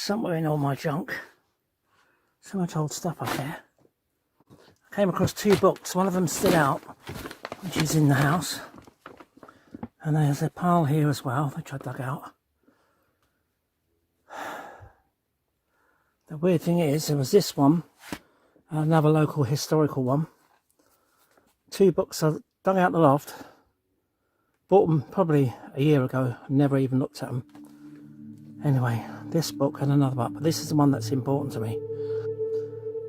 somewhere in all my junk, so much old stuff up here. I came across 2 books, one of them still out, which is in the house, and there's a pile here as well, which I dug out. The weird thing is, there was this one, another local historical one. 2 books I dug out the loft, bought them probably a year ago, never even looked at them. Anyway, this book and another book, but this is the one that's important to me.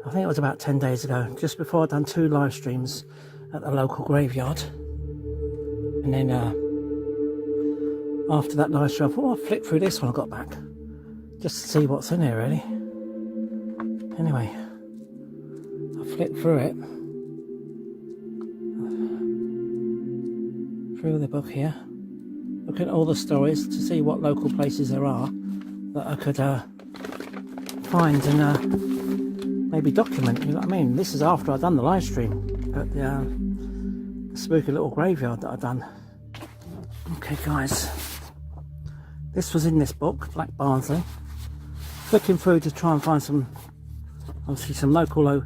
I think it was about 10 days ago, just before I'd done 2 live streams at the local graveyard. And then after that live stream, I thought, I'll flick through this when I got back, just to see what's in here really. Anyway, I flicked through it, through the book here, looking at all the stories to see what local places there are that I could find and maybe document, you know what I mean? This is after I'd done the live stream at the spooky little graveyard that I'd done. Okay guys, this was in this book, Black Barnsley. Flicking through to try and find some, obviously some local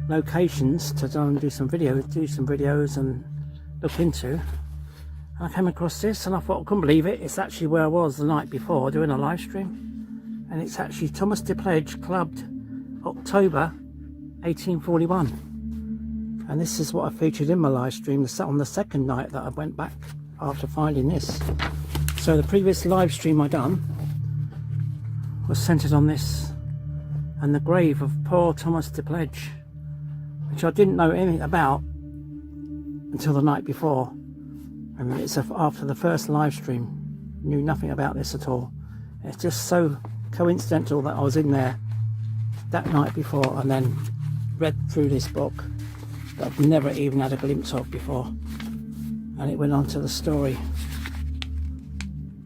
locations to go and do some videos and look into. I came across this and I thought, I couldn't believe it. It's actually where I was the night before doing a live stream, and it's actually Thomas Depledge, clubbed October 1841, and this is what I featured in my live stream on the second night that I went back after finding this. So the previous live stream I done was centered on this and the grave of poor Thomas Depledge, which I didn't know anything about until the night before. I mean, it's after the first live stream, knew nothing about this at all. It's just so coincidental that I was in there that night before and then read through this book that I've never even had a glimpse of before, and it went on to the story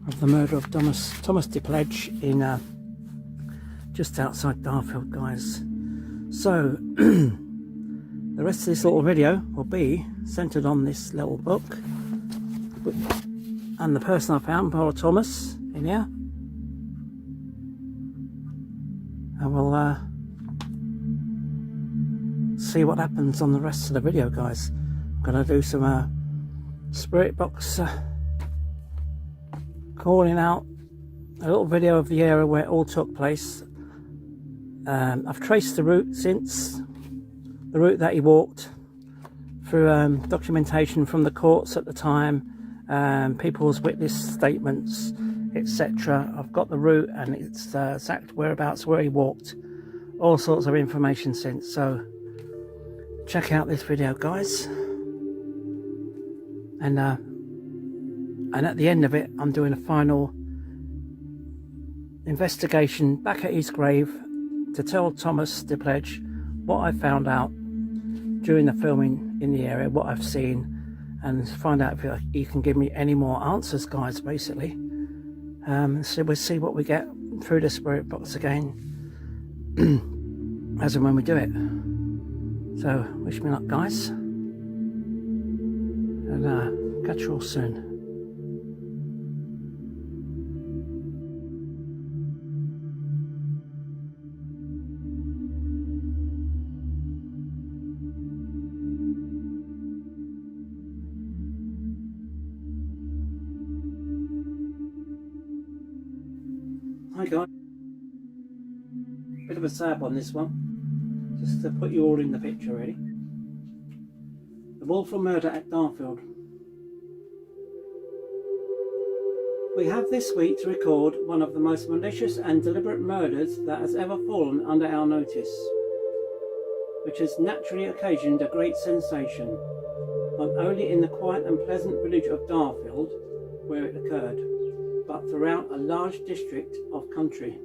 of the murder of Thomas Depledge in just outside Darfield, guys. So the rest of this little video will be centered on this little book and the person I found, poor Thomas, in here, and we'll see what happens on the rest of the video, guys. I'm gonna do some spirit box calling out, a little video of the area where it all took place. I've traced the route since, the route that he walked through, documentation from the courts at the time, people's witness statements, etc. I've got the route and its exact whereabouts where he walked, all sorts of information since. So check out this video, guys, and at the end of it I'm doing a final investigation back at his grave to tell Thomas Depledge what I found out during the filming in the area, what I've seen, and find out if he can give me any more answers, guys, basically. So we'll see what we get through the spirit box again as and when we do it. So wish me luck, guys, and catch you all soon. Hi guys, bit of a sab on this one, just to put you all in the picture really. The Wolf Murder at Darfield. We have this week to record one of the most malicious and deliberate murders that has ever fallen under our notice, which has naturally occasioned a great sensation, not only in the quiet and pleasant village of Darfield, where it occurred, but throughout a large district of country.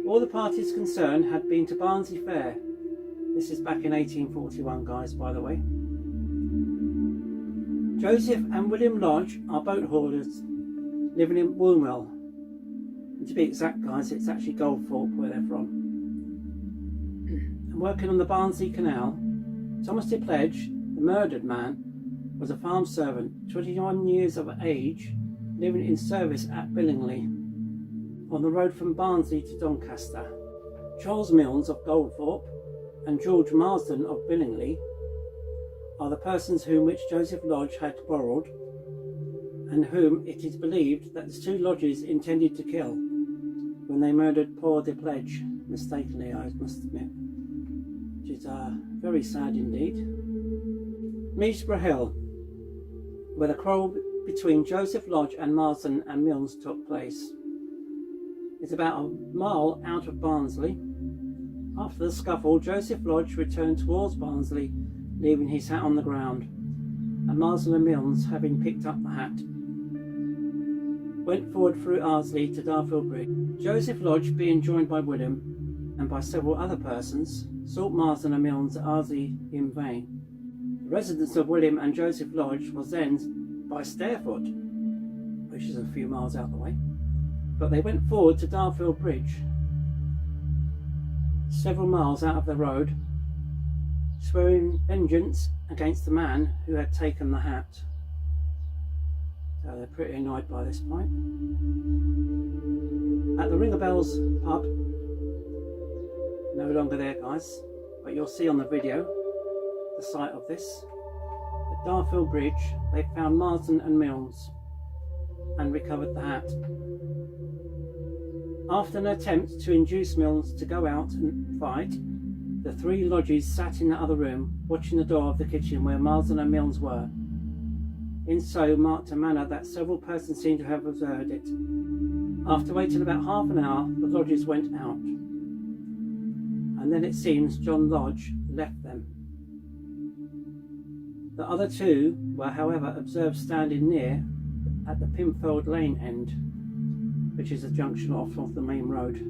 All the parties concerned had been to Barnsley Fair. This is back in 1841, guys, by the way. Joseph and William Lodge are boat haulers living in Woolwell. And to be exact, guys, it's actually Goldthorpe where they're from. And working on the Barnsley Canal, Thomas Depledge, the murdered man, was a farm servant, 21 years of age, living in service at Billingly, on the road from Barnsley to Doncaster. Charles Milnes of Goldthorpe and George Marsden of Billingly are the persons whom which Joseph Lodge had quarrelled, and whom it is believed that the two lodges intended to kill when they murdered poor Depledge, mistakenly I must admit, which is very sad indeed. Meesborough Hill, where the quarrel between Joseph Lodge and Marsden and Milnes took place, is about a mile out of Barnsley. After the scuffle, Joseph Lodge returned towards Barnsley, leaving his hat on the ground, and Marsden and Milnes, having picked up the hat, went forward through Ardsley to Darfield Bridge. Joseph Lodge, being joined by William and by several other persons, sought Marsden and Milnes at Ardsley in vain. The residence of William and Joseph Lodge was then by Starefoot, which is a few miles out the way, but they went forward to Darfield Bridge, several miles out of the road, swearing vengeance against the man who had taken the hat. So they're pretty annoyed by this point. At the Ring of Bells pub, no longer there guys, but you'll see on the video the site of this. At Darfield Bridge they found Marsden and Milnes and recovered the hat. After an attempt to induce Milnes to go out and fight, the three lodges sat in the other room, watching the door of the kitchen where Marsden and Milnes were. In so marked a manner that several persons seemed to have observed it. After waiting about half an hour, the lodges went out, and then it seems John Lodge left them. The other two were, however, observed standing near at the Pimfold Lane end, which is a junction off the main road,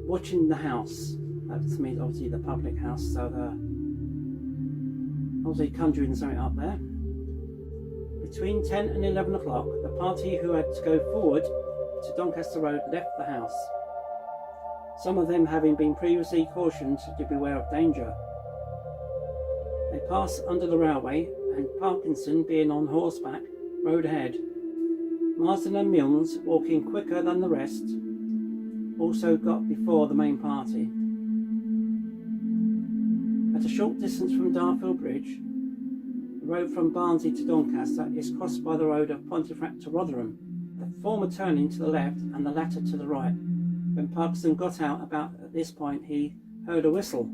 watching the house. That means obviously the public house, so they're obviously conjuring something up there. Between 10 and 11 o'clock, the party who had to go forward to Doncaster Road left the house, some of them having been previously cautioned to beware of danger. They passed under the railway, and Parkinson, being on horseback, rode ahead. Marsden and Milnes, walking quicker than the rest, also got before the main party. At a short distance from Darfield Bridge, the road from Barnsley to Doncaster is crossed by the road of Pontefract to Rotherham, the former turning to the left and the latter to the right. When Parkinson got out about at this point, he heard a whistle,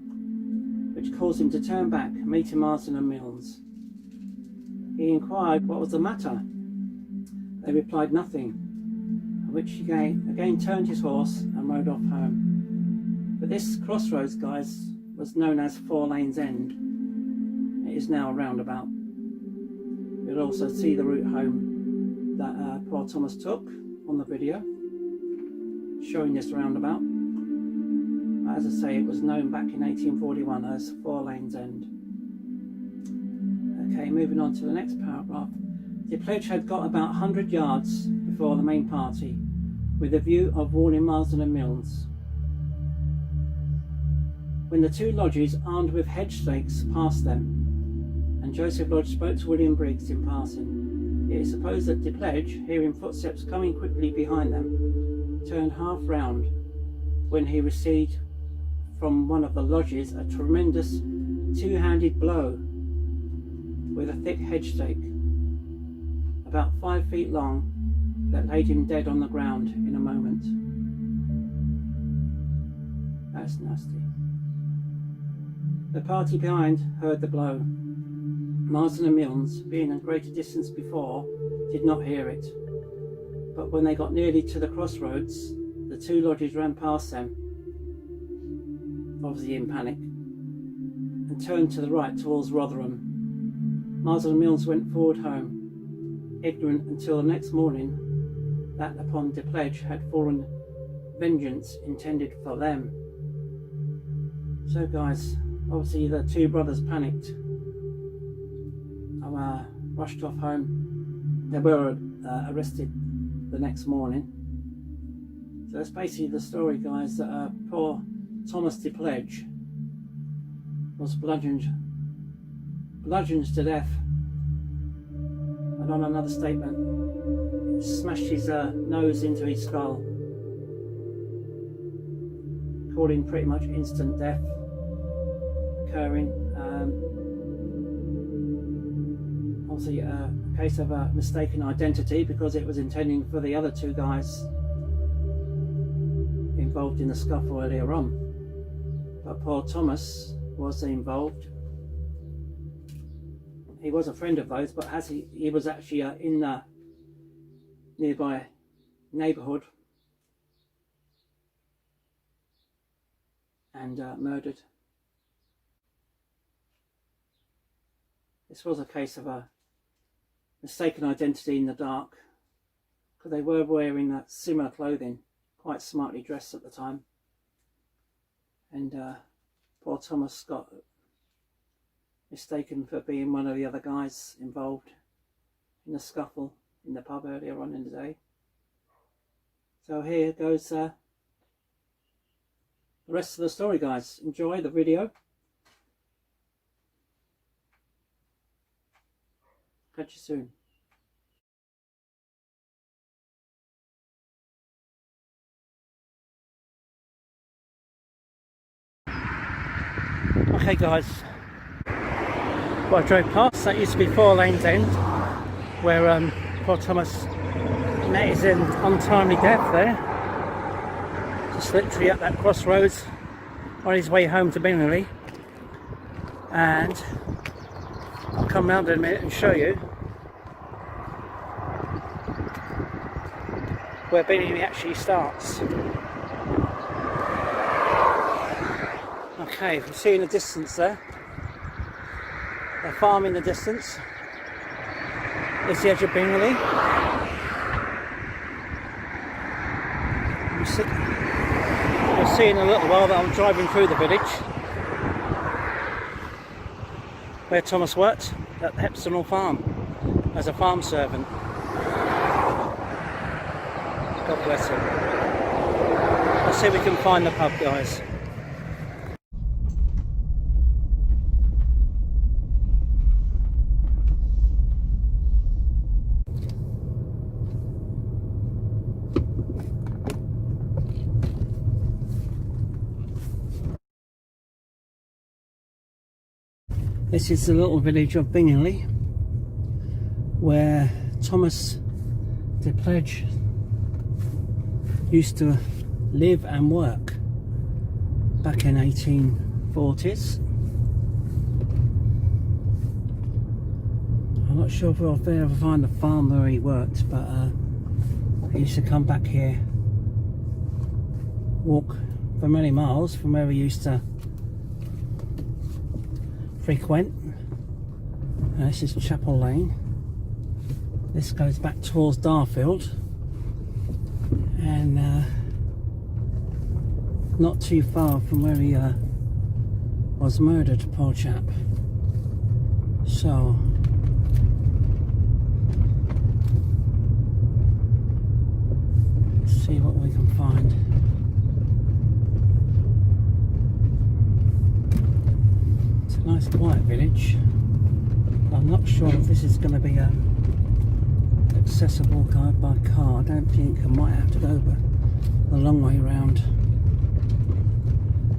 which caused him to turn back, meeting Marsden and Milnes. He inquired what was the matter. They replied nothing, at which he again turned his horse and rode off home. But this crossroads, guys, was known as Four Lanes End. It is now a roundabout. You'll also see the route home that poor Thomas took on the video, showing this roundabout. As I say, it was known back in 1841 as Four Lanes End. Okay, moving on to the next paragraph. Depledge had got about 100 yards before the main party, with a view of warning Marsden and Milnes, when the two lodges, armed with hedge stakes, passed them, and Joseph Lodge spoke to William Briggs in passing. It is supposed that Depledge, hearing footsteps coming quickly behind them, turned half round, when he received from one of the lodges a tremendous two-handed blow with a thick hedge stake, about 5 feet long, that laid him dead on the ground in a moment. That's nasty. The party behind heard the blow. Marsden and Milnes, being at greater distance before, did not hear it. But when they got nearly to the crossroads, the two lodges ran past them, obviously in panic, and turned to the right towards Rotherham. Marsden and Milnes went forward home, ignorant until the next morning that upon Depledge had fallen vengeance intended for them. So guys, obviously the two brothers panicked, rushed off home. They were arrested the next morning. So that's basically the story, guys, that poor Thomas Depledge was bludgeoned to death, and on another statement, smashed his nose into his skull. recording pretty much instant death occurring. Obviously a case of a mistaken identity, because it was intending for the other two guys involved in the scuffle earlier on, but poor Thomas was involved. He was a friend of those, but as he was actually in the nearby neighbourhood and murdered. This was a case of a mistaken identity in the dark, because they were wearing similar clothing, quite smartly dressed at the time, and poor Thomas got mistaken for being one of the other guys involved in the scuffle in the pub earlier on in the day. So here goes the rest of the story, guys. Enjoy the video. Catch you soon. Okay guys, well, I drove past, that used to be Four Lanes End, where poor Thomas met his untimely death there. Just literally at that crossroads on his way home to Bingley. And I'll come round in a minute and show you where Bingley actually starts. Okay, you can see in the distance there, the farm in the distance. It's the edge of Bingley. You'll see in a little while that I'm driving through the village where Thomas worked at the Hepsonall farm as a farm servant. God bless him. Let's see if we can find the pub, guys. This is the little village of Bingley where Thomas Depledge used to live and work back in 1840s. I'm not sure if we'll ever find the farm where he worked, but he used to come back here, walk for many miles from where he used to frequent. This is Chapel Lane. This goes back towards Darfield, and not too far from where he was murdered, poor chap. So let's see what we can find. Nice quiet village. I'm not sure if this is going to be accessible by car. I don't think I might have to go the long way around.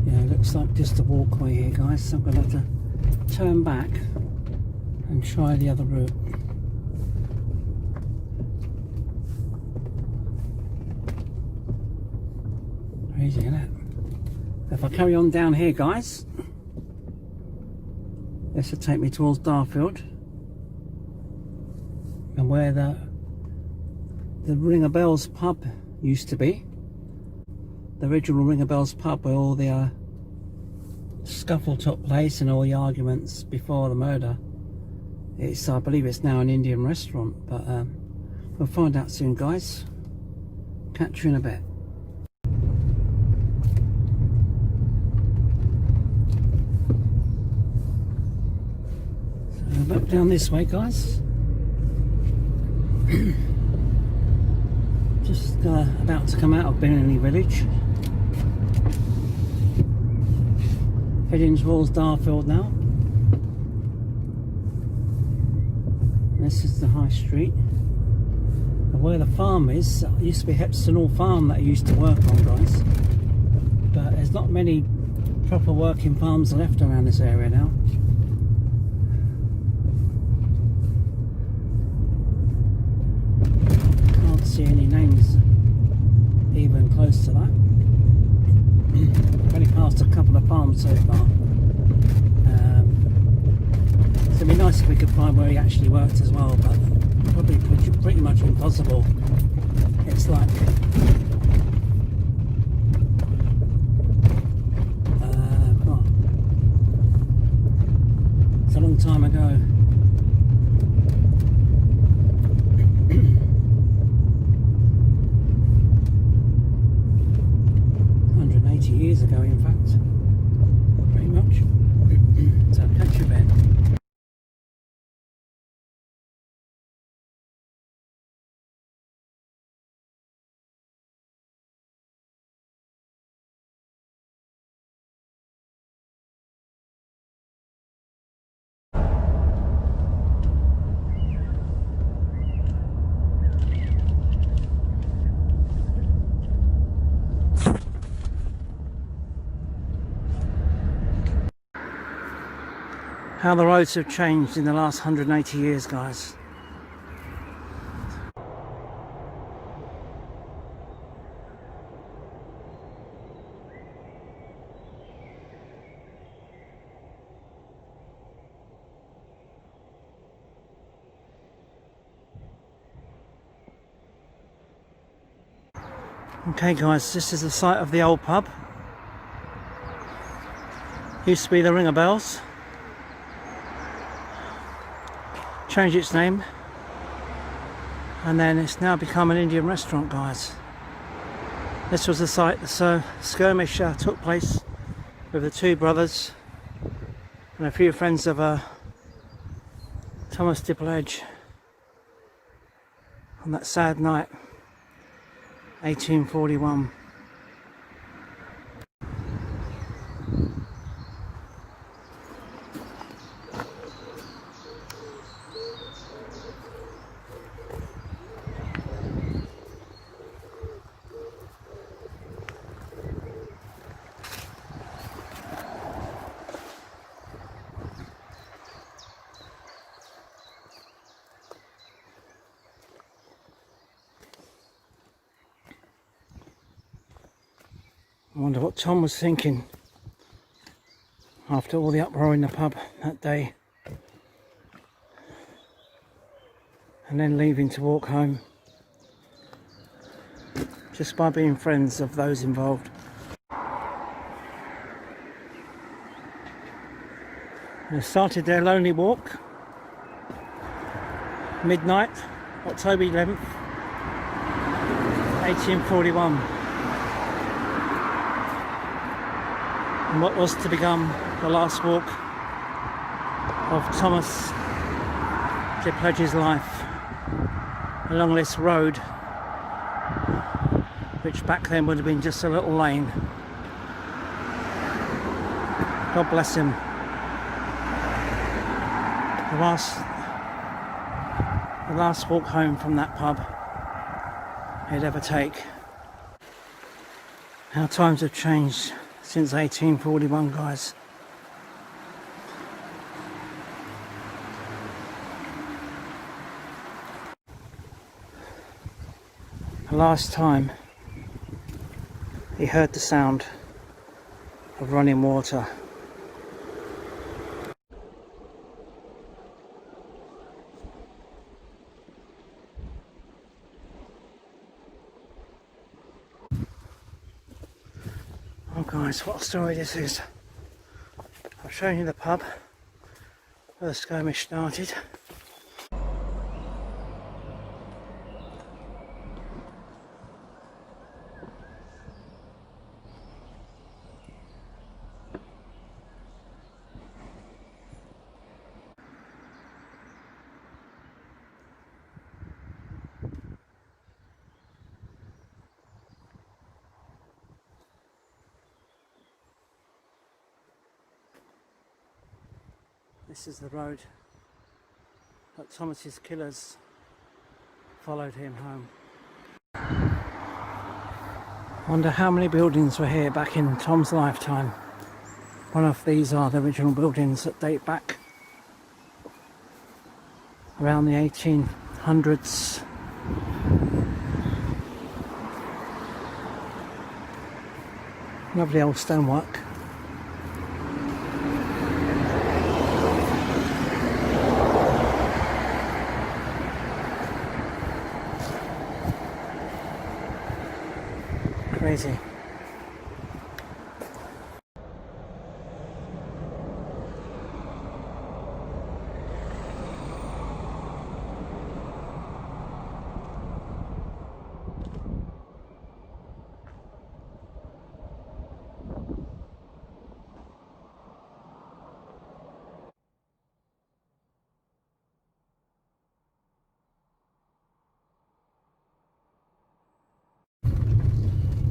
Yeah, it looks like just a walkway here, guys, so I'm going to have to turn back and try the other route. Crazy, isn't it? If I carry on down here, guys, this will take me towards Darfield, and where the Ring of Bells pub used to be, the original Ring of Bells pub where all the scuffle took place and all the arguments before the murder. It's, I believe it's now an Indian restaurant, but we'll find out soon, guys. Catch you in a bit. Back down this way, guys. Just about to come out of Bingley village, heading towards Darfield now. This is the high street, and where the farm is, it used to be Hepsonall farm that I used to work on, guys. but there's not many proper working farms left around this area now. Can't see any names even close to that. I've only passed a couple of farms so far. So it'd be nice if we could find where he actually worked as well, but probably pretty much impossible. It's like it's a long time ago. 180 years ago, in fact, pretty much. So catch you a bit. How the roads have changed in the last 180 years, guys. Okay guys, this is the site of the old pub. Used to be the Ring of Bells. Changed its name, and then it's now become an Indian restaurant, guys. This was the site the skirmish took place with the two brothers and a few friends of Thomas Depledge on that sad night, 1841. I wonder what Tom was thinking after all the uproar in the pub that day, and then leaving to walk home just by being friends of those involved. They started their lonely walk midnight, October 11th, 1841. And what was to become the last walk of Thomas Depledge's life along this road, which back then would have been just a little lane. God bless him. The last walk home from that pub he'd ever take. How times have changed since 1841, guys. The last time he heard the sound of running water. Oh guys, what a story this is. I've shown you the pub where the skirmish started. This is the road that Thomas's killers followed him home. Wonder how many buildings were here back in Tom's lifetime. One of these are the original buildings that date back around the 1800s. Lovely old stonework. Crazy.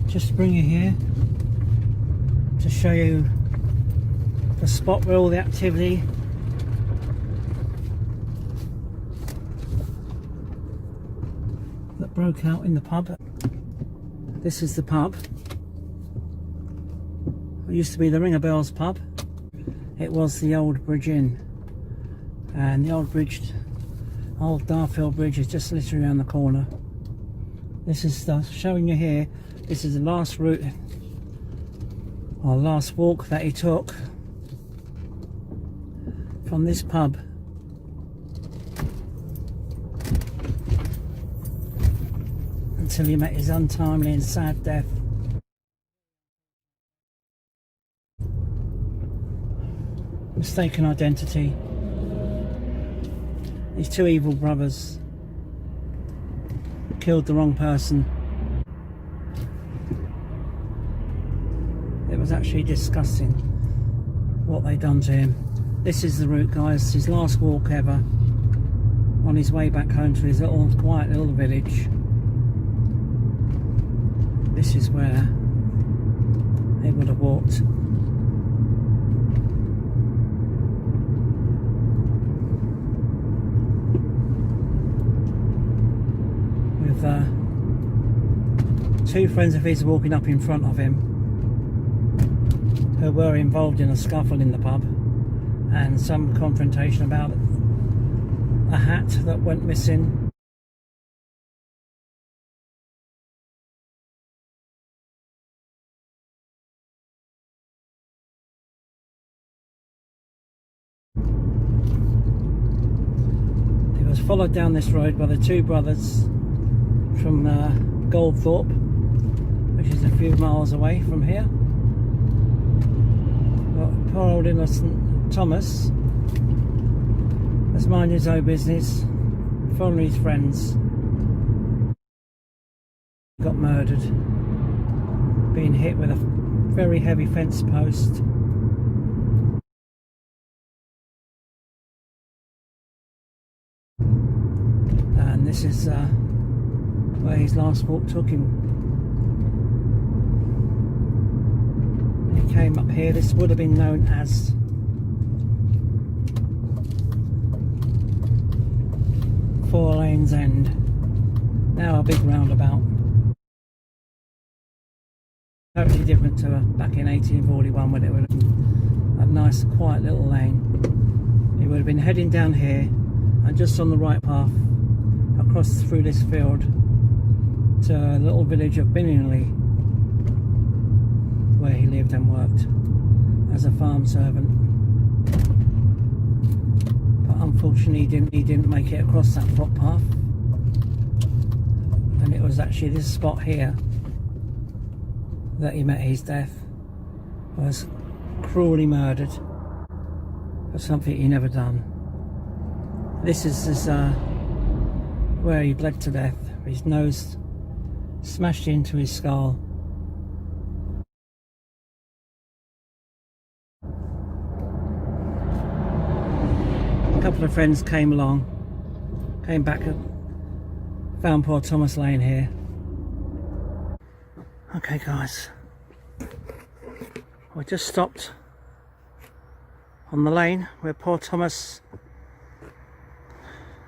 Just bring you here to show you the spot where all the activity that broke out in the pub. This is the pub. It used to be the Ring of Bells pub. It was the old Bridge Inn, and the old Darfield Bridge is just literally around the corner. This is showing you here. This is the last route or last walk that he took from this pub until he met his untimely and sad death. Mistaken identity. These two evil brothers killed the wrong person. It was actually disgusting what they done to him. This is the route, guys, his last walk ever on his way back home to his quiet little village. This is where he would have walked. With two friends of his walking up in front of him, who were involved in a scuffle in the pub and some confrontation about a hat that went missing. He was followed down this road by the two brothers from Goldthorpe, which is a few miles away from here. Poor old innocent Thomas has minded his own business, following his friends. Got murdered, being hit with a very heavy fence post. And this is where his last walk took him. He came up here. This would have been known as Four Lanes End. Now a big roundabout. Totally different to back in 1841 when it would have been a nice quiet little lane. He would have been heading down here and just on the right path across through this field to a little village of Binningley, where he lived and worked as a farm servant. But unfortunately he didn't make it across that footpath, and it was actually this spot here that he met his death. Was cruelly murdered for something he never done. This is where he bled to death, his nose smashed into his skull. A couple of friends came back and found poor Thomas laying here. Okay guys, we just stopped on the lane where poor Thomas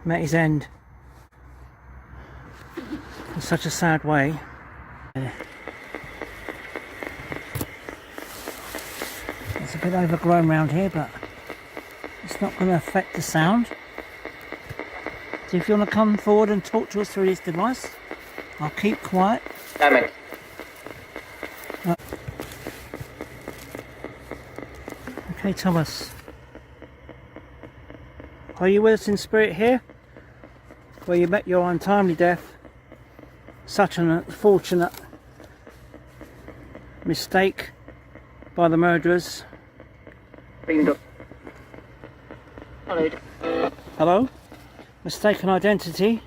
met his end in such a sad way. bit overgrown around here, but it's not going to affect the sound. So if you want to come forward and talk to us through this device, I'll keep quiet. Damn it. Okay, Thomas. Are you with us in spirit here? Where you met your untimely death? Such an unfortunate mistake by the murderers. Hello? Mistaken identity.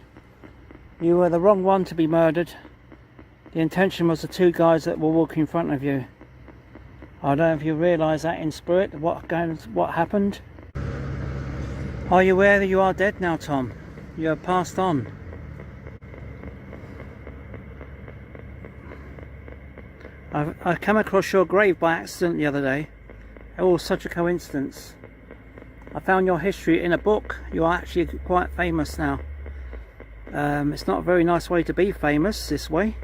You were the wrong one to be murdered. The intention was the two guys that were walking in front of you. I don't know if you realise that in spirit, what happened. Are you aware that you are dead now, Tom? You have passed on. I came across your grave by accident the other day. It was such a coincidence. I found your history in a book. You are actually quite famous now. It's not a very nice way to be famous this way,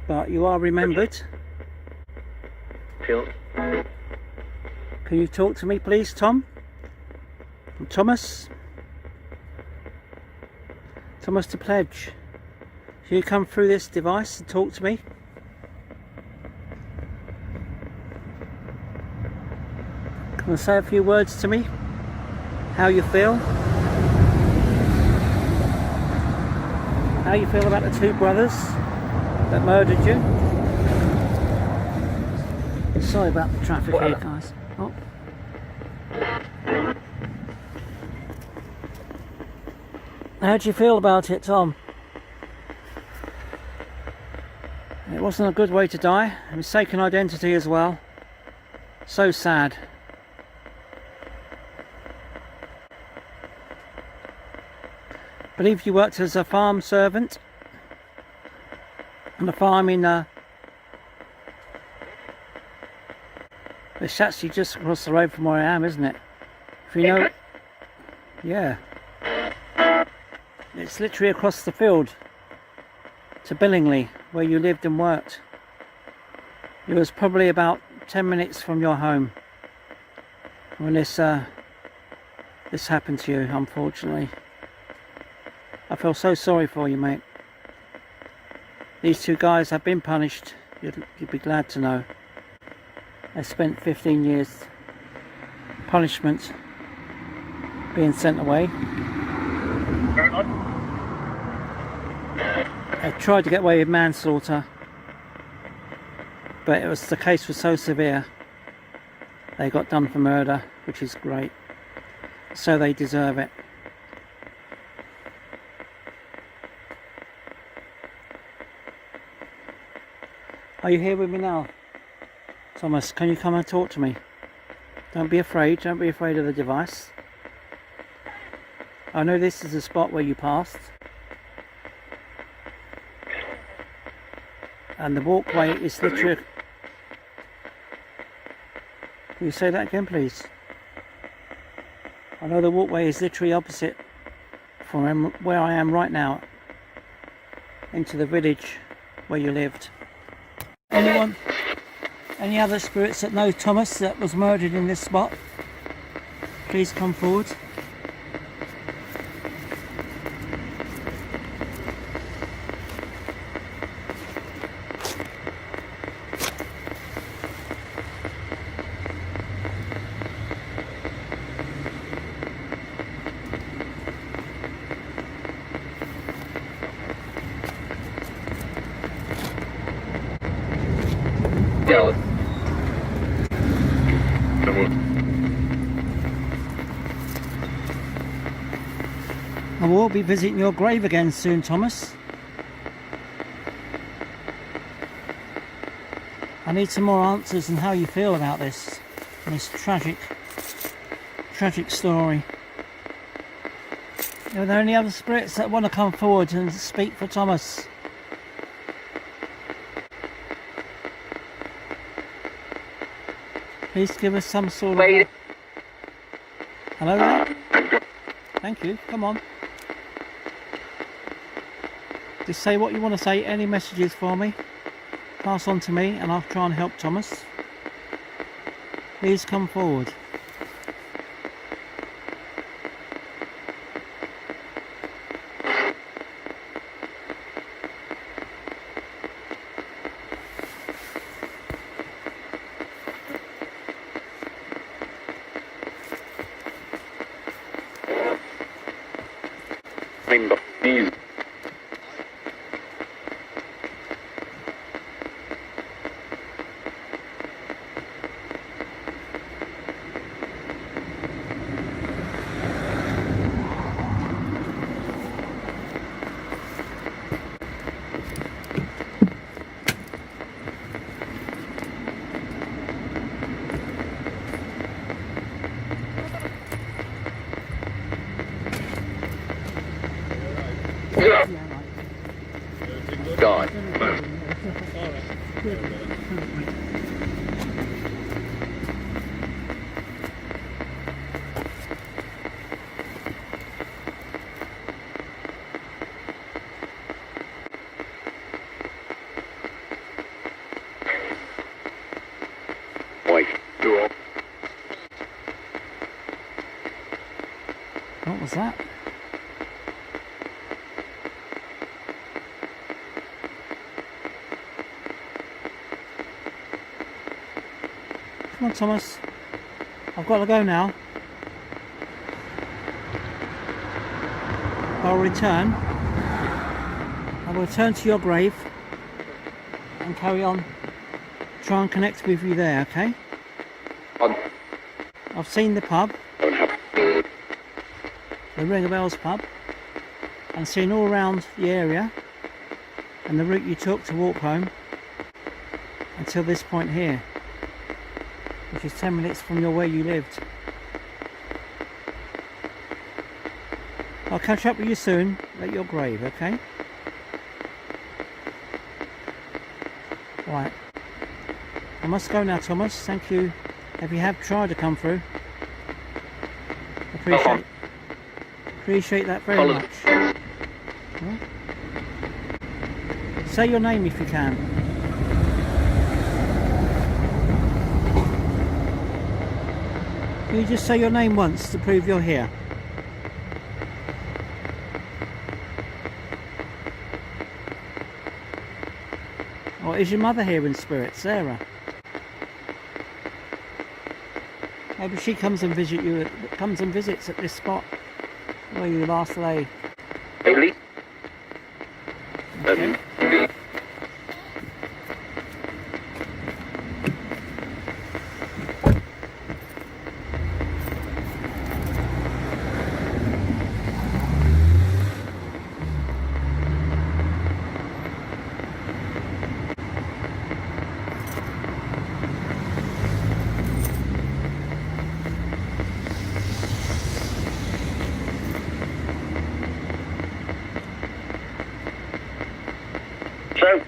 but you are remembered. Can you talk to me please, Tom? Thomas? Thomas Depledge. Can you come through this device and talk to me? Can you say a few words to me? How you feel? How you feel about the two brothers that murdered you? Sorry about the traffic here, guys. Oh. How do you feel about it, Tom? It wasn't a good way to die. A mistaken identity as well. So sad. I believe you worked as a farm servant on a farm in it's actually just across the road from where I am, isn't it? If you know, yeah, it's literally across the field to Billingley, where you lived and worked. It was probably about 10 minutes from your home when this happened to you, unfortunately. I feel so sorry for you, mate. These two guys have been punished. You'd be glad to know. They spent 15 years punishment being sent away. They tried to get away with manslaughter, but the case was so severe they got done for murder, which is great. So they deserve it. Are you here with me now? Thomas, can you come and talk to me? Don't be afraid of the device. I know this is the spot where you passed. And the walkway is literally... Can you say that again, please? I know the walkway is literally opposite from where I am right now, into the village where you lived. Anyone? Any other spirits that know Thomas that was murdered in this spot? Please come forward. I will be visiting your grave again soon, Thomas. I need some more answers on how you feel about this tragic story. Are there any other spirits that want to come forward and speak for Thomas? Please give us some sort of... Hello there? Thank you, come on. Just say what you want to say, any messages for me. Pass on to me and I'll try and help Thomas. Please come forward. God. What was that? Come on, Thomas. I've got to go now. I'll return. I will return to your grave and carry on. Try and connect with you there, okay? I've seen the pub, the Ring of Bells pub, and seen all around the area and the route you took to walk home until this point here, which is 10 minutes from where you lived. I'll catch up with you soon at your grave, okay? Right. I must go now, Thomas. Thank you. If you have tried to come through, appreciate that very much. Yeah? Say your name if you can. Can you just say your name once to prove you're here? Or is your mother here in spirit, Sarah? Maybe she comes and visits at this spot where you last lay. Really? Okay. So,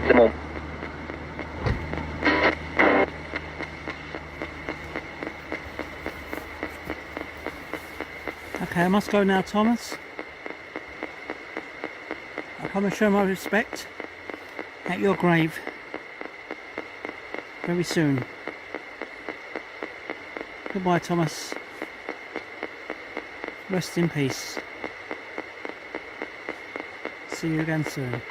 come on. Okay, I must go now, Thomas. I come and show my respect at your grave very soon. Goodbye, Thomas. Rest in peace. See you again soon.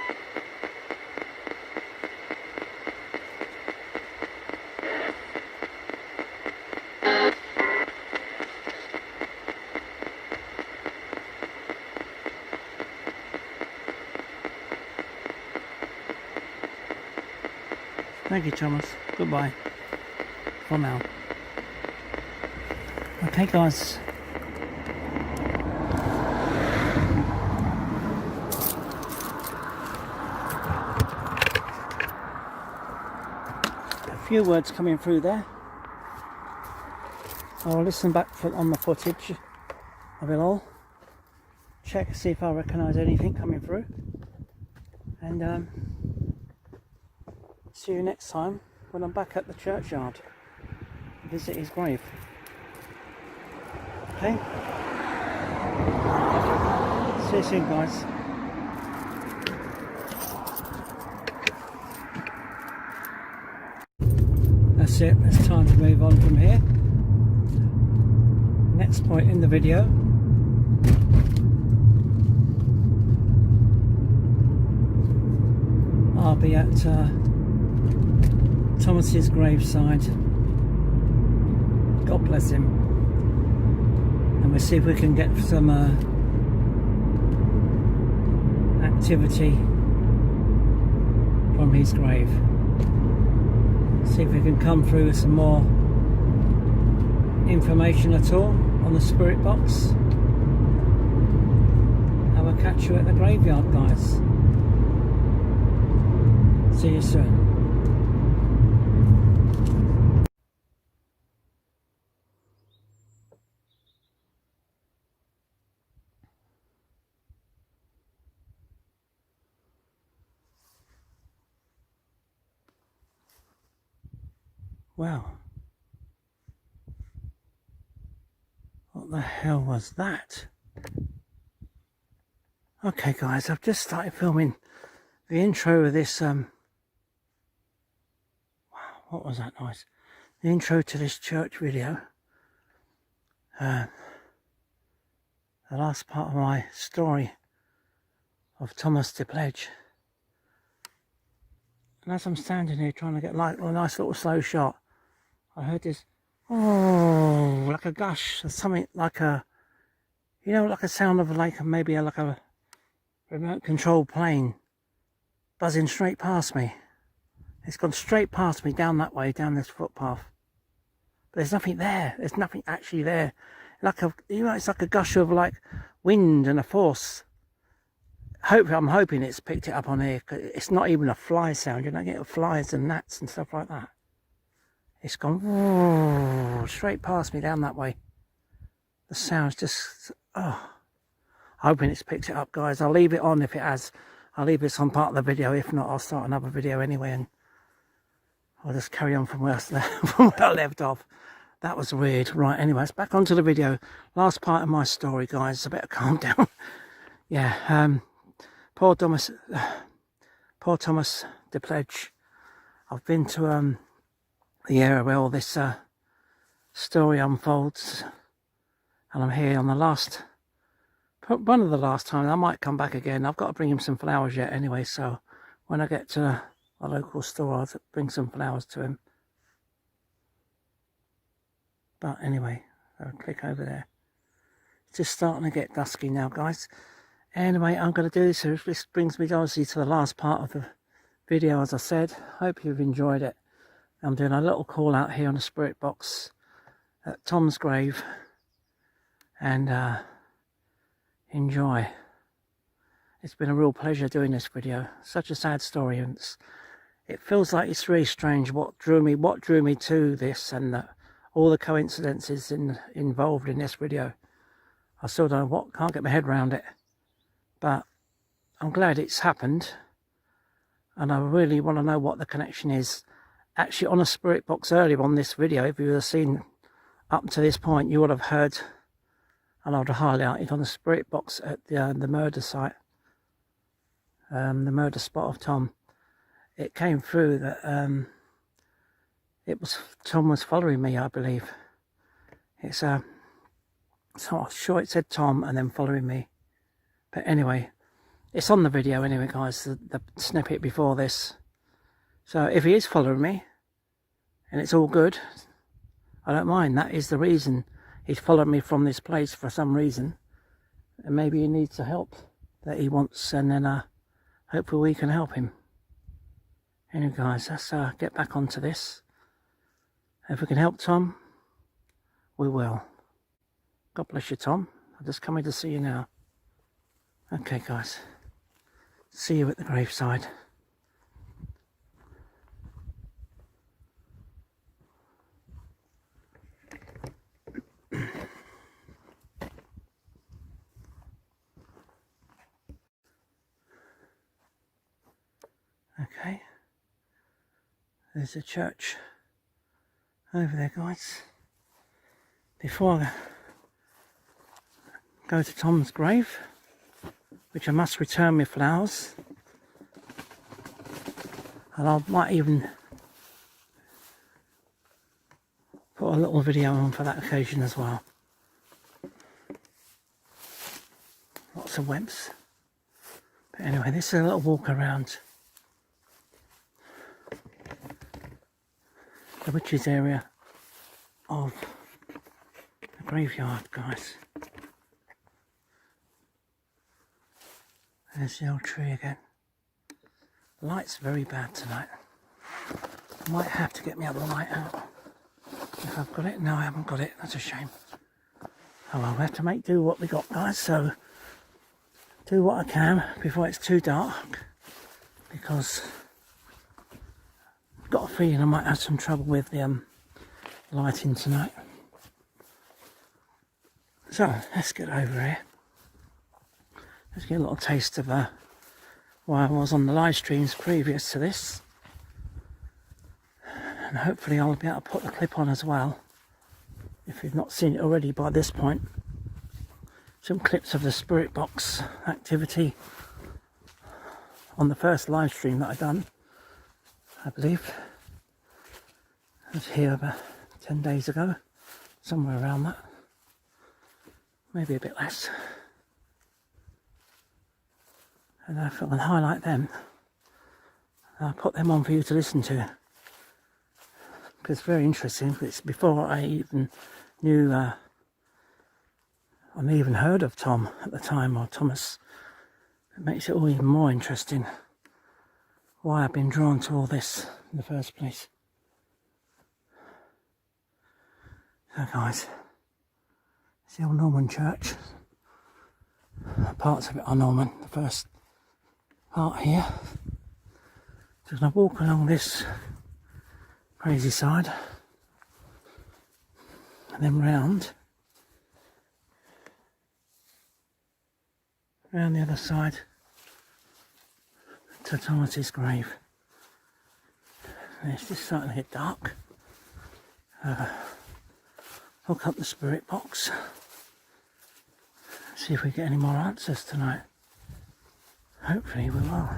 Thank you, Thomas. Goodbye. For now. Okay, guys. few words coming through there. I'll listen back on the footage of it all. Check, see if I recognise anything coming through. And see you next time when I'm back at the churchyard. Visit his grave. Okay? See you soon, guys. That's it, it's time to move on from here. Next point in the video. I'll be at Thomas's graveside. God bless him. And we'll see if we can get some activity from his grave. See if we can come through with some more information at all on the spirit box. And we'll catch you at the graveyard, guys. See you soon. Wow. What the hell was that? Okay guys, I've just started filming the intro of this wow, what was that noise? The intro to this church video. The last part of my story of Thomas Depledge. And as I'm standing here trying to get like a nice little slow shot, I heard this, oh, like a gush, something like a, you know, like a sound of like maybe like a remote control plane buzzing straight past me. It's gone straight past me down that way, down this footpath. But there's nothing there. There's nothing actually there. Like a, you know, it's like a gush of like wind and a force. I'm hoping it's picked it up on here. Cause it's not even a fly sound. You don't get flies and gnats and stuff like that. It's gone whoa, straight past me down that way. The sound's just, oh. Hoping it's picked it up, guys. I'll leave it on if it has. I'll leave this on part of the video. If not, I'll start another video anyway, and I'll just carry on from where I left off. That was weird. Right, anyways, back onto the video. Last part of my story, guys. I better calm down. Yeah, poor Thomas Depledge. I've been to the area where all this story unfolds, and I'm here on the last, one of the last times. I might come back again. I've got to bring him some flowers yet anyway, so when I get to a local store I'll bring some flowers to him. But anyway, I'll click over there. It's just starting to get dusky now, guys. Anyway, I'm going to do this. This brings me obviously to the last part of the video, as I said. Hope you've enjoyed it. I'm doing a little call out here on the spirit box at Tom's grave, and enjoy. It's been a real pleasure doing this video. Such a sad story, and it feels like it's really strange what drew me to this, and all the coincidences involved in this video. I still don't know can't get my head around it, but I'm glad it's happened, and I really want to know what the connection is. Actually, on a spirit box earlier on this video, if you would have seen up to this point, you would have heard, and I would have highlighted on the spirit box at the murder site, the murder spot of Tom. It came through that Tom was following me, I believe. It's so I'm sure it said Tom and then following me. But anyway, it's on the video anyway, guys. The snippet before this. So if he is following me, and it's all good, I don't mind. That is the reason he's following me from this place for some reason. And maybe he needs the help that he wants, and then hopefully we can help him. Anyway, guys, let's get back onto this. If we can help Tom, we will. God bless you, Tom. I'm just coming to see you now. Okay, guys. See you at the graveside. Okay, there's a church over there, guys. Before I go to Tom's grave, which I must return with flowers, and I might even put a little video on for that occasion as well. Lots of webs. But anyway, this is a little walk around the witches area of the graveyard, guys. There's the old tree again. The light's very bad tonight. I might have to get my other light out. If I've got it. No, I haven't got it. That's a shame. Oh well, we have to make do what we got, guys. So do what I can before it's too dark, because I've got a feeling I might have some trouble with the lighting tonight. So let's get over here. Let's get a little taste of where I was on the live streams previous to this, and hopefully I'll be able to put the clip on as well, if you've not seen it already by this point. Some clips of the spirit box activity on the first live stream that I done, I believe. I was here about 10 days ago, somewhere around that, maybe a bit less. And I thought I'd highlight them. I'll put them on for you to listen to, because it's very interesting. It's before I even knew, I even heard of Tom at the time, or Thomas. It makes it all even more interesting why I've been drawn to all this in the first place. So guys, it's the old Norman church. Parts of it are Norman, the first part here. So I walk along this crazy side and then round the other side to Thomas's grave. And it's just starting to get dark. Hook up the spirit box, see if we get any more answers tonight. Hopefully we will.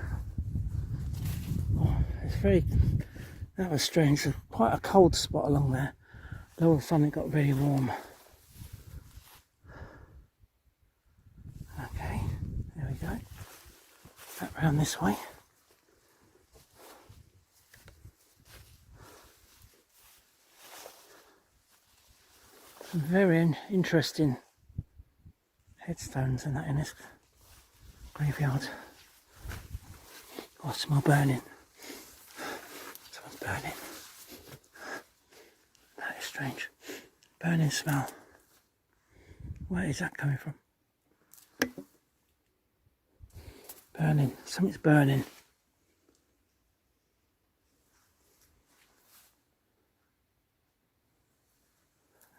Oh, that was strange. There's quite a cold spot along there. All of a sudden it got really warm. Okay, there we go. Back round this way. Some very interesting headstones and that in this graveyard. Oh, I smell burning. Someone's burning. That is strange. Burning smell. Where is that coming from? Burning. Something's burning.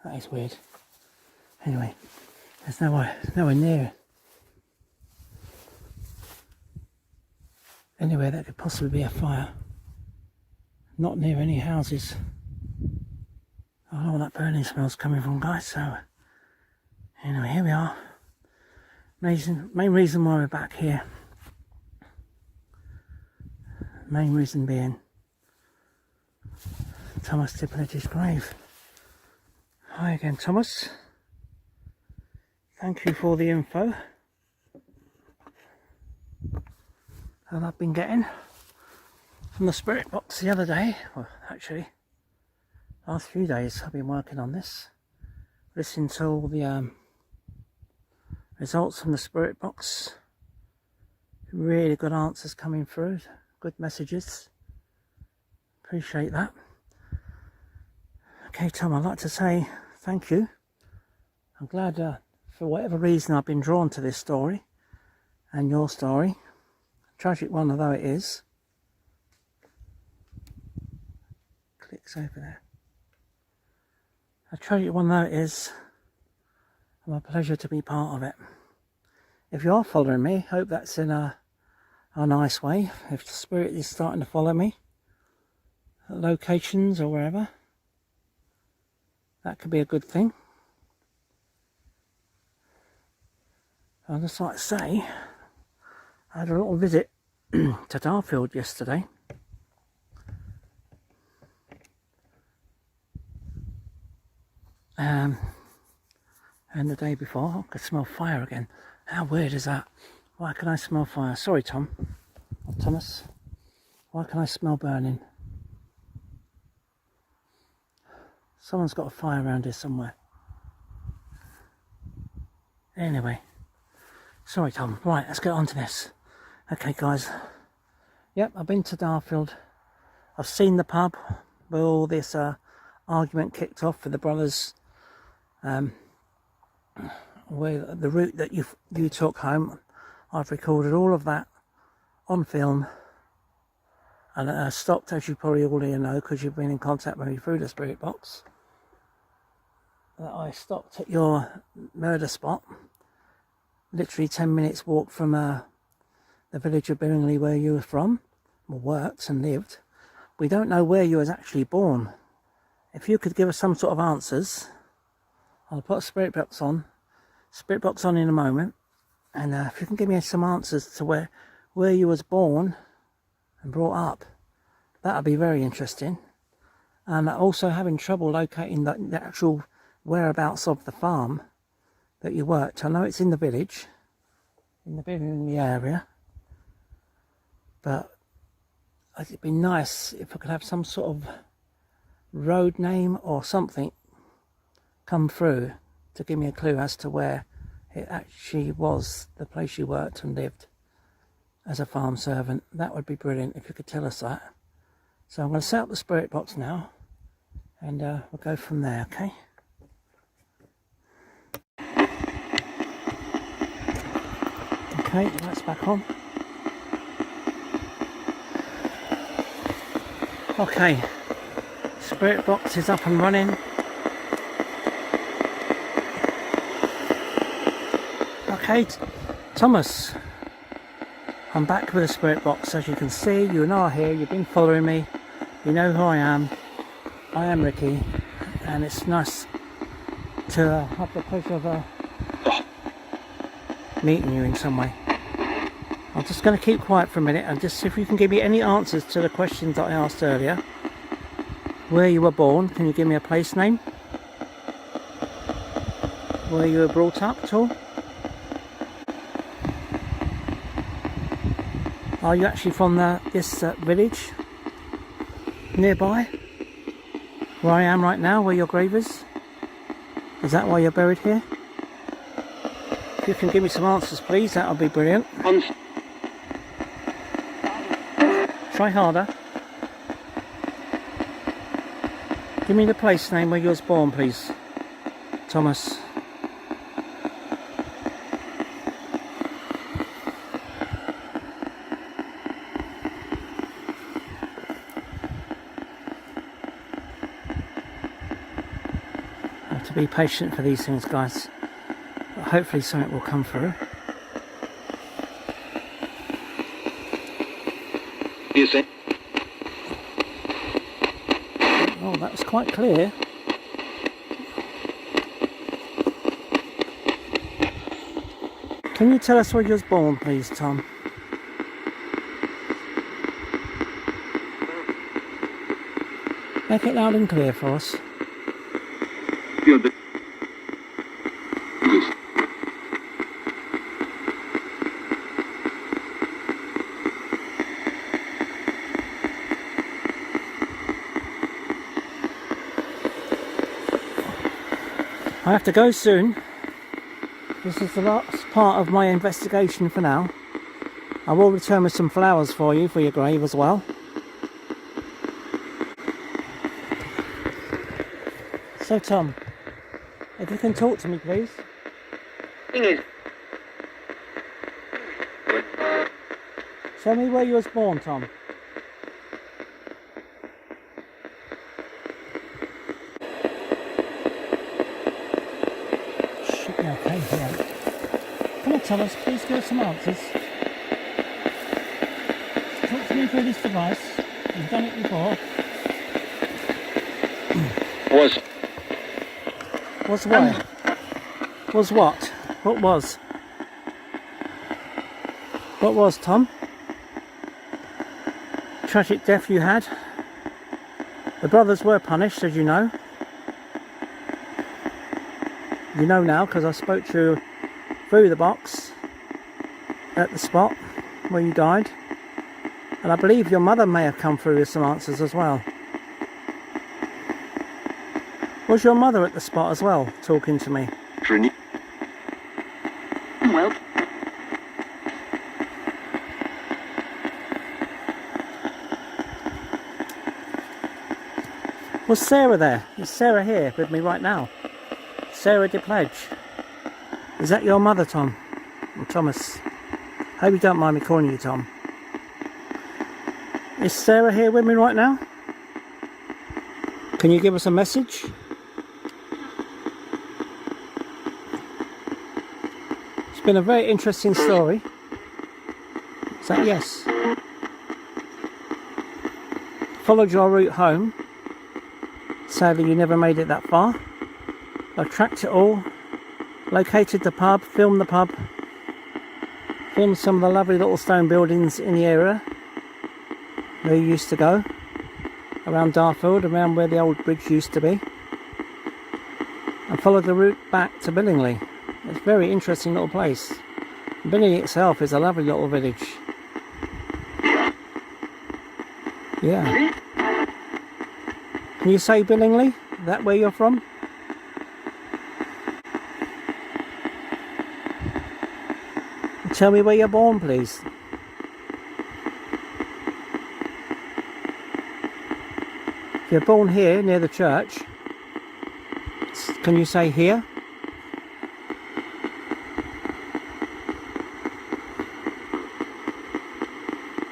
That is weird. Anyway, there's nowhere near anywhere that could possibly be a fire. Not near any houses. I don't know where that burning smell's coming from, guys. So anyway, here we are. Main reason why we're back here. Main reason being Thomas Depledge's grave. Hi again, Thomas. Thank you for the info that I've been getting from the spirit box the other day. Well, actually, last few days I've been working on this, listening to all the results from the spirit box. Really good answers coming through, good messages. Appreciate that. Okay, Tom, I'd like to say thank you. I'm glad, for whatever reason, I've been drawn to this story and your story, tragic one although it is. Clicks over there. A tragic one though it is, and a pleasure to be part of it. If you are following me, hope that's in a a nice way. If the spirit is starting to follow me at locations or wherever, that could be a good thing. I'd just like to say, I had a little visit to Darfield yesterday. And the day before, I could smell fire again. How weird is that? Why can I smell fire? Sorry, Tom. Or Thomas. Why can I smell burning? Someone's got a fire around here somewhere. Anyway. Sorry, Tom. Right, let's get on to this. Okay, guys. Yep, I've been to Darfield. I've seen the pub where all this argument kicked off for the brothers. Where the route that you took home. I've recorded all of that on film, and I stopped, as you probably already know because you've been in contact with me through the spirit box, that I stopped at your murder spot, literally 10 minutes walk from the village of Birmingham where you were from, or worked and lived. We don't know where you was actually born. If you could give us some sort of answers, I'll put a spirit box on in a moment, and if you can give me some answers to where you was born and brought up, that would be very interesting. And also having trouble locating the actual whereabouts of the farm that you worked. I know it's in the village, in the area, but it'd be nice if I could have some sort of road name or something come through to give me a clue as to where it actually was, the place you worked and lived as a farm servant. That would be brilliant if you could tell us that. So I'm going to set up the spirit box now, and we'll go from there, okay? Okay, that's back on. Okay, spirit box is up and running. Okay, Thomas, I'm back with the spirit box. As you can see, you and I are here. You've been following me. You know who I am. I am Ricky, and it's nice to have the pleasure of meeting you in some way. I'm just going to keep quiet for a minute and just see if you can give me any answers to the questions that I asked earlier. Where you were born, can you give me a place name? Where you were brought up at all? Are you actually from this village nearby, where I am right now, where your grave is? Is that why you're buried here? If you can give me some answers, please, that would be brilliant. Try harder. Give me the place name where you was born, please, Thomas. To be patient for these things, guys, but hopefully something will come through. Oh, that was quite clear. Can you tell us where you was born, please, Tom? Make it loud and clear for us. I have to go soon. This is the last part of my investigation for now. I will return with some flowers for you for your grave as well. So Tom, if you can talk to me, please. Tell me where you was born, Tom. Should be okay here. Come on, Thomas, please give us some answers. through this device. You've done it before. Was. Was what? Was what? What was? What was, Tom? Tragic death you had. The brothers were punished, as you know. You know now, because I spoke to you through the box at the spot where you died. And I believe your mother may have come through with some answers as well. Was your mother at the spot as well, talking to me? Well. Was Sarah there? Is Sarah here with me right now? Sarah Depledge. Is that your mother, Tom? Or Thomas? Hope you don't mind me calling you Tom. Is Sarah here with me right now? Can you give us a message? It's been a very interesting story. Is that yes? Followed your route home. Sadly you never made it that far. I've tracked it all. Located the pub, filmed the pub. Filmed some of the lovely little stone buildings in the area where you used to go. Around Darfield, around where the old bridge used to be. And followed the route back to Billingly. It's a very interesting little place. Billingly itself is a lovely little village. Yeah. Can you say Billingly? Is that where you're from? Tell me where you're born, please. If you're born here, near the church, can you say here?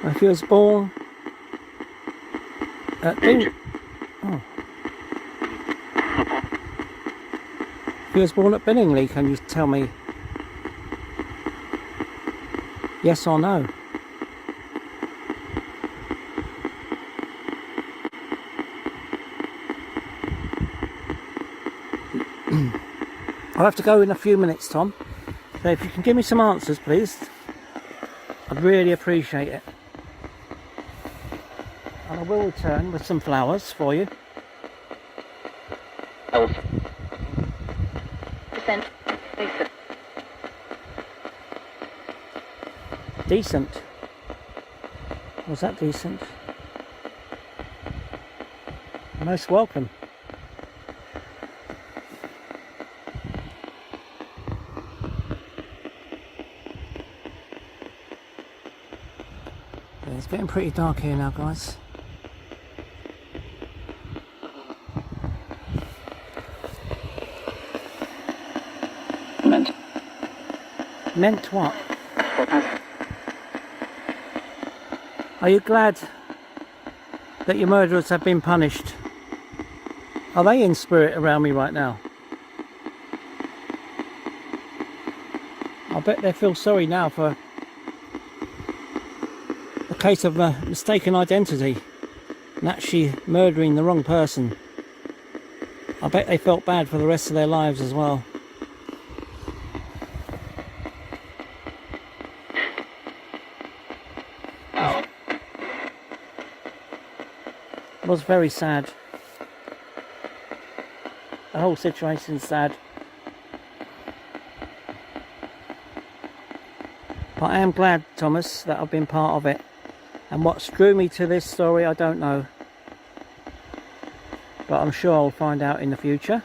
If you was born at oh. If you was born at Billingly, can you tell me yes or no? I'll have to go in a few minutes, Tom. So if you can give me some answers, please, I'd really appreciate it. And I will return with some flowers for you. Elf. Decent. Decent. Was that decent? Most welcome. It's getting pretty dark here now, guys. Meant what? Are you glad that your murderers have been punished? Are they in spirit around me right now? I bet they feel sorry now for a case of mistaken identity and actually murdering the wrong person. I bet they felt bad for the rest of their lives as well. It was very sad. The whole situation's sad. But I am glad, Thomas, that I've been part of it. And what's drew me to this story, I don't know. But I'm sure I'll find out in the future.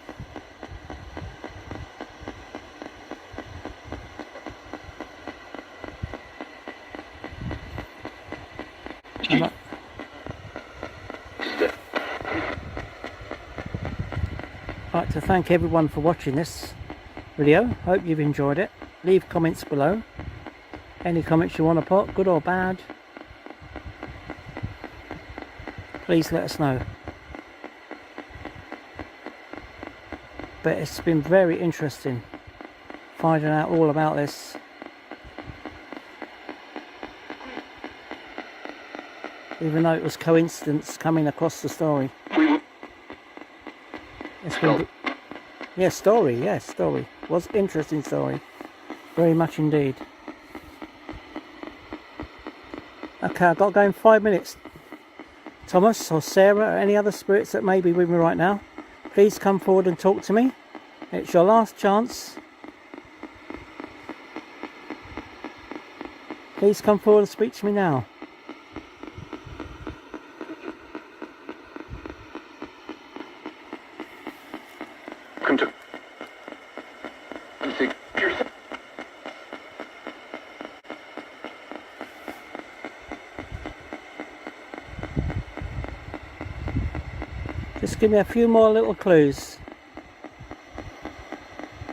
I'd like to thank everyone for watching this video. Hope you've enjoyed it. Leave comments below. Any comments you want to put, good or bad, please let us know. But it's been very interesting finding out all about this. even though it was coincidence coming across the story. It's been, yeah, story. Was interesting story. Very much indeed. Okay, I've got to go in 5 minutes. Thomas or Sarah or any other spirits that may be with me right now, please come forward and talk to me. It's your last chance. Please come forward and speak to me now. Just give me a few more little clues.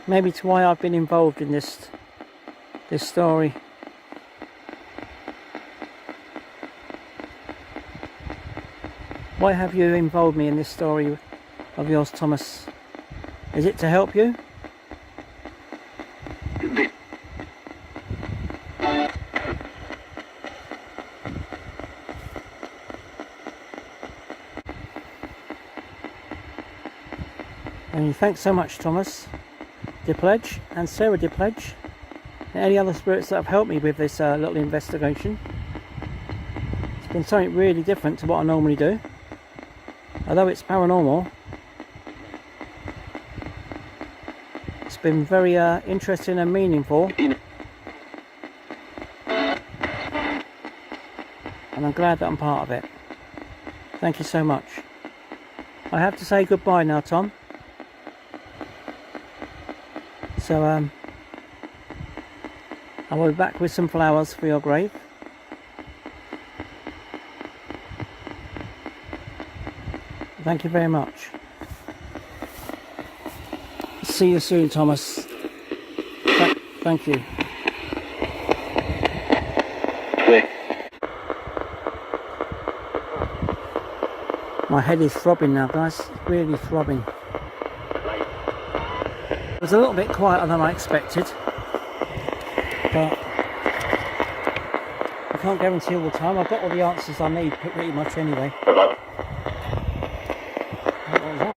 Maybe to why I've been involved in this story. Why have you involved me in this story of yours, Thomas? Is it to help you? And thanks so much, Thomas Depledge and Sarah Depledge, and any other spirits that have helped me with this little investigation. It's been something really different to what I normally do. Although it's paranormal, it's been very interesting and meaningful. And I'm glad that I'm part of it. Thank you so much. I have to say goodbye now, Tom. So I will be back with some flowers for your grave. Thank you very much. See you soon, Thomas. Thank you. My head is throbbing now, guys. It's really throbbing. It was a little bit quieter than I expected, but I can't guarantee all the time. I've got all the answers I need pretty much anyway. What was that?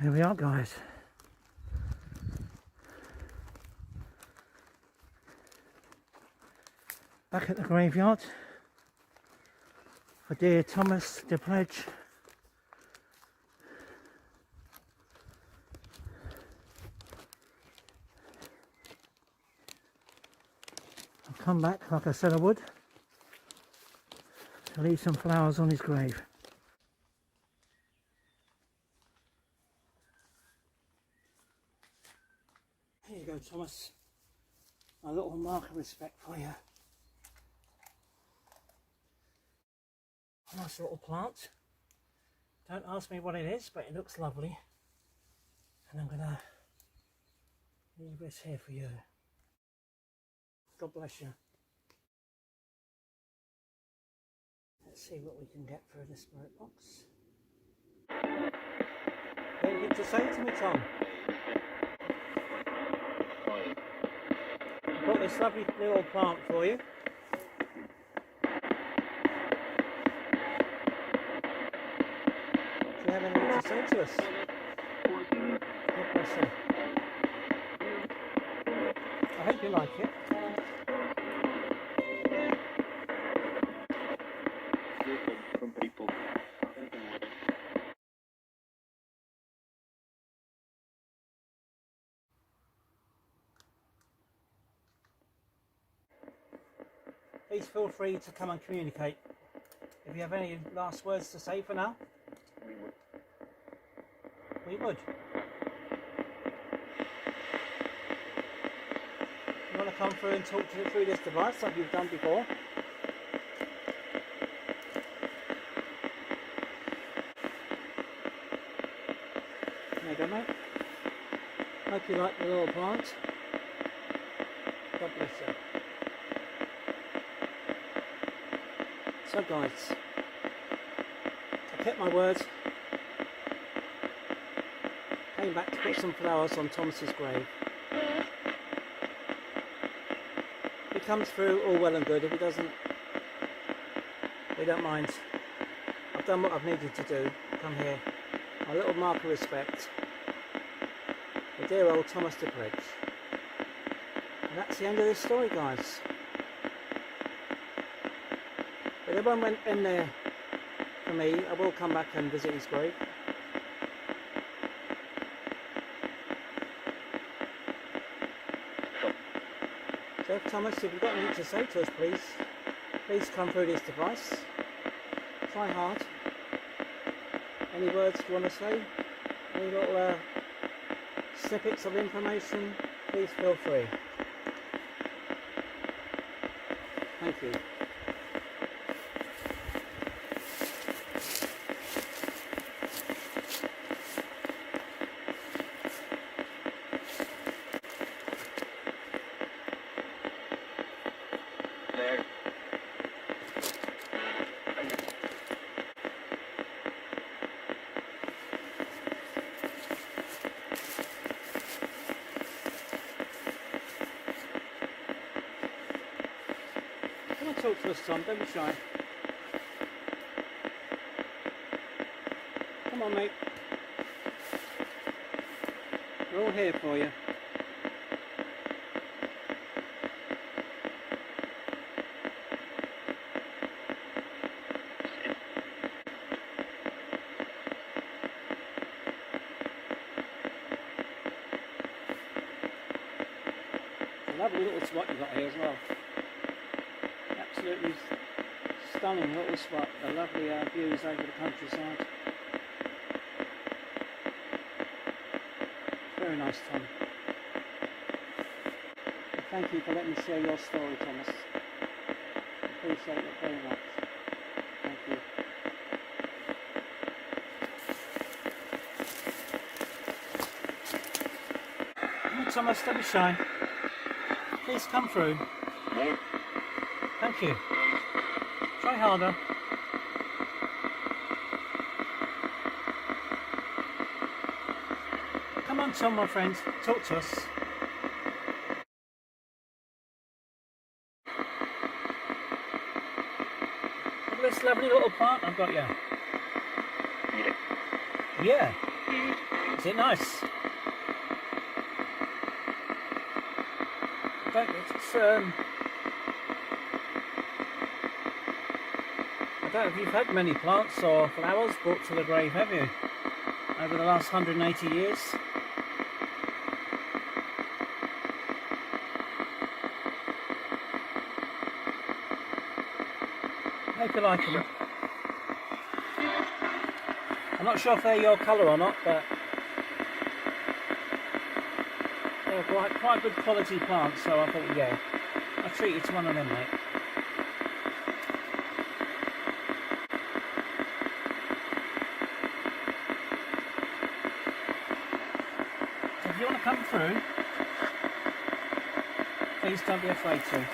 Here we are, guys. Back at the graveyard for dear Thomas Depledge. I'll come back like I said I would to leave some flowers on his grave. Here you go, Thomas. A little mark of respect for you. Nice little plant. Don't ask me what it is, but it looks lovely. And I'm gonna leave this here for you. God bless you. Let's see what we can get through this spirit box. Anything to say to me, Tom? I've got this lovely little plant for you. Do you have anything to say to us? God bless you. I hope you like it. From people. Please feel free to come and communicate. If you have any last words to say for now. We would. You want to come through and talk to through this device like you've done before? There you go, mate. Hope you like the little plant. God bless you. So guys, I kept my word. Came back to put some flowers on Thomas's grave. If he comes through, all well and good. If he doesn't, we don't mind. I've done what I've needed to do. Come here. A little mark of respect. The dear old Thomas Depledge. And that's the end of this story, guys. But it won't end there for me. I will come back and visit his grave. So Thomas, if you've got anything to say to us, please come through this device. Try hard. Any words you want to say? Any little snippets of information? Please feel free. Thank you. There. Come and talk to us, Tom. Don't be shy. Come on, mate. We're all here for you. Lovely little spot you've got here as well. Absolutely stunning little spot. The lovely views over the countryside. Very nice, Tom. Thank you for letting me share your story, Thomas. Appreciate it very much. Thank you. Come on, Thomas, don't be shy. Please come through. Thank you. Try harder. Come on, Tom, my friend. Talk to us. Look at this lovely little plant I've got you. Yeah. Is it nice? I don't know if you've had many plants or flowers brought to the grave, have you? Over the last 180 years? I hope you like them. I'm not sure if they're your colour or not, but they're quite good quality plants, so I thought, yeah, I'll treat you to one of them, mate. you want to come through, please don't be afraid to.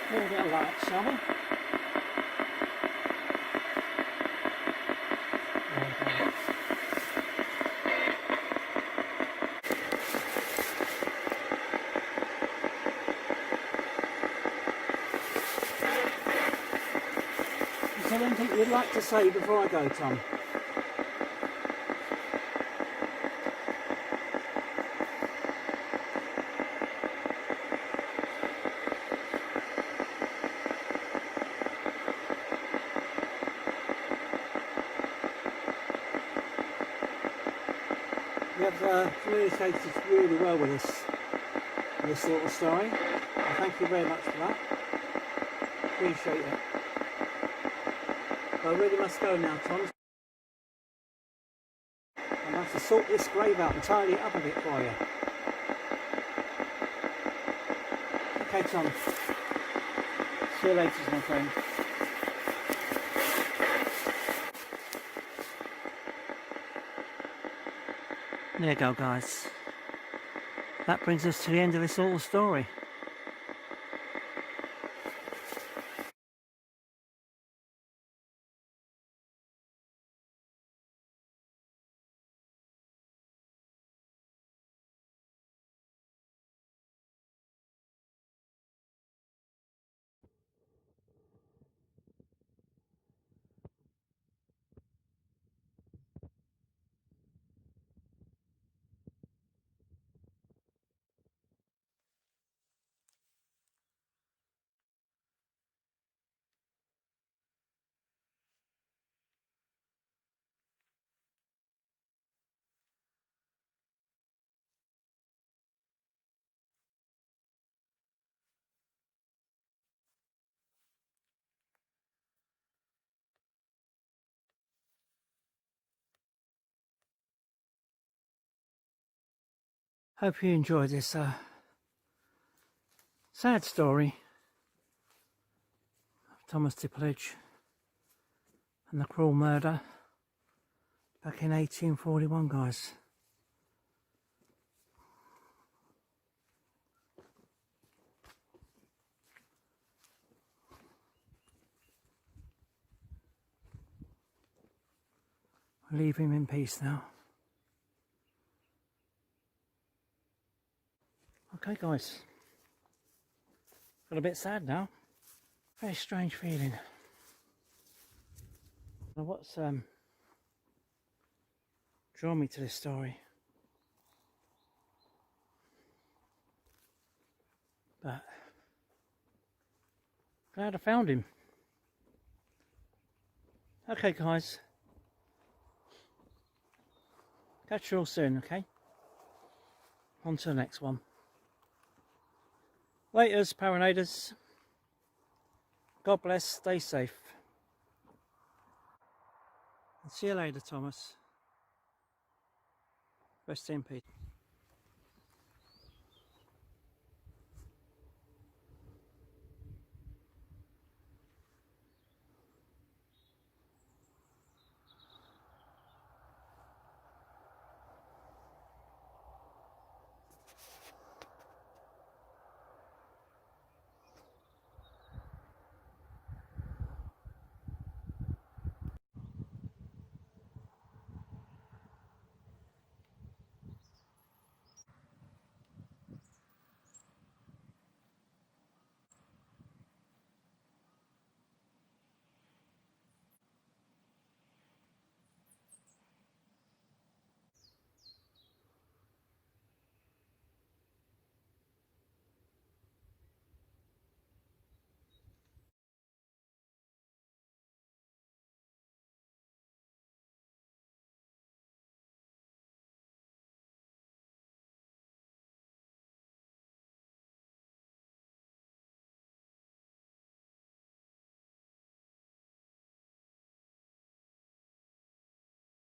A little bit of light, shall we? Is there anything you'd like to say before I go, Tom? You have communicated really well with this little story. Thank you very much for that. Appreciate it. But I really must go now, Tom. I'm going to have to sort this grave out and tidy it up a bit for you. Okay, Tom. See you later, my friend. There you go, guys. That brings us to the end of this little story. Hope you enjoyed this sad story of Thomas Depledge and the cruel murder back in 1841, guys. I'll leave him in peace now. Okay, guys. Got a bit sad now. Very strange feeling. Now, what's drawn me to this story? But glad I found him. Okay, guys. Catch you all soon, okay? On to the next one. Laters, Paranators. God bless, stay safe. And see you later, Thomas. Rest in peace.